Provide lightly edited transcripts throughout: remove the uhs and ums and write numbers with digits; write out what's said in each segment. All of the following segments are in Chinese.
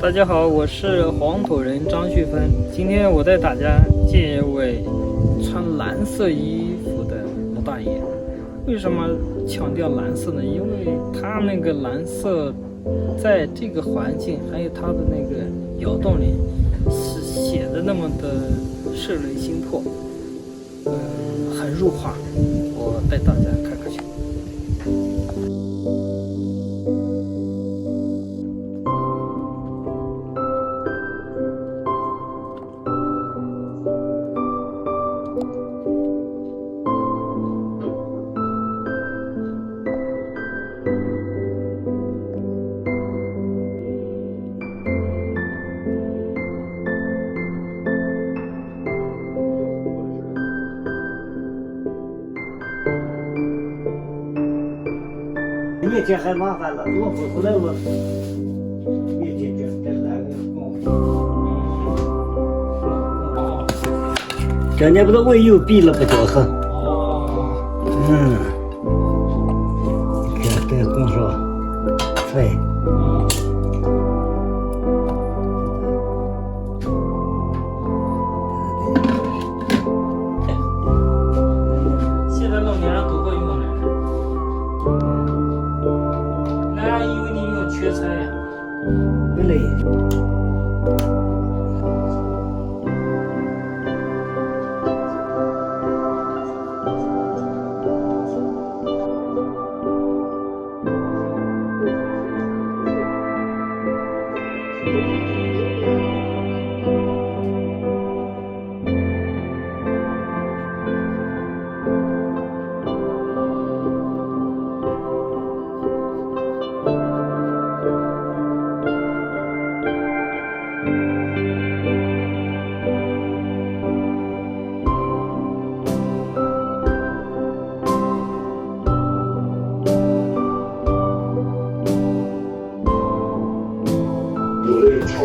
大家好，我是黄土人张旭芬。今天我带大家见一位穿蓝色衣服的老大爷。为什么强调蓝色呢？因为他那个蓝色在这个环境还有他的那个窑洞里是显得那么的摄人心魄，很入画。我带大家看看去。面前还麻烦了，我不出来了。面前就在那个这年不是我又闭了不叫很。你看这红烧菜。现在老年人都会用了。因为你用缺菜呀。不累。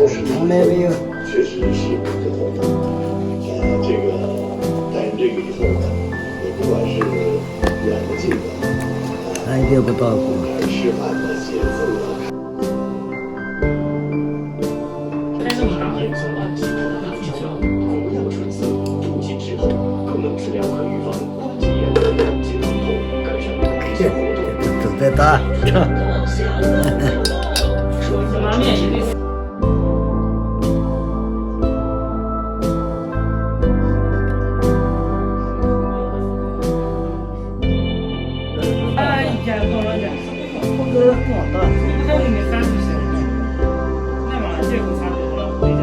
从来没有，确实是不同的。这个带上这个以后呢，你不管是远的近的，俺也不到过。吃饭的、写字的。开这么大的同样纯色，注进之后，可能质量可预防关节炎、眼睛疼痛，改善皮肤活动。都在打。拉面也得。一家多少钱？我这光大。还有那三十岁，那嘛这个差多了，对的。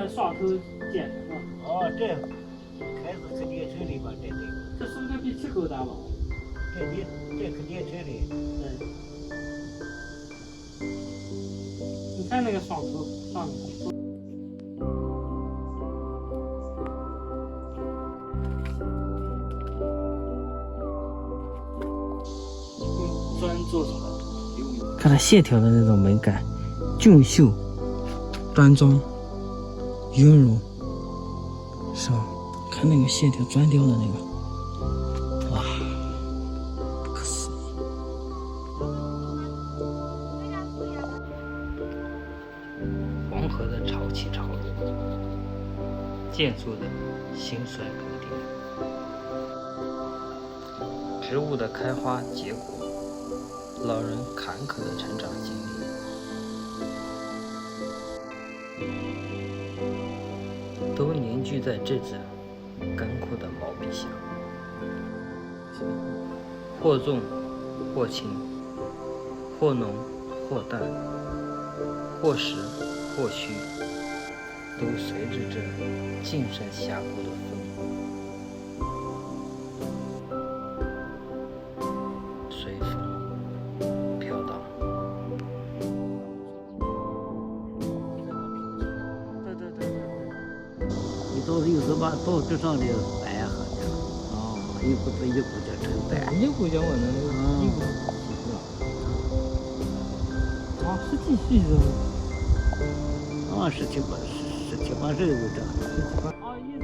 刷头剪的是吧？哦，这开始可电车里吧，对。这是不是比气口大吧？这可电车里。你看那个刷头上面。砖做出来的，看它线条的那种美感。俊秀、端庄、圆融，是吧？看那个线条钻雕的那个，哇，不可思议。黄河的潮起潮落，建筑的兴衰更迭，植物的开花结果，老人坎坷的成长经历，都凝聚在这支干枯的毛笔下，或重或轻，或浓或淡，或实或虚，都随着这近山峡谷的风随风飘荡。你都是有时把刀子上的白和的，哦，一股就成白。一股讲我那个一股啊，是继续的。啊，17、18岁有这。啊，意思。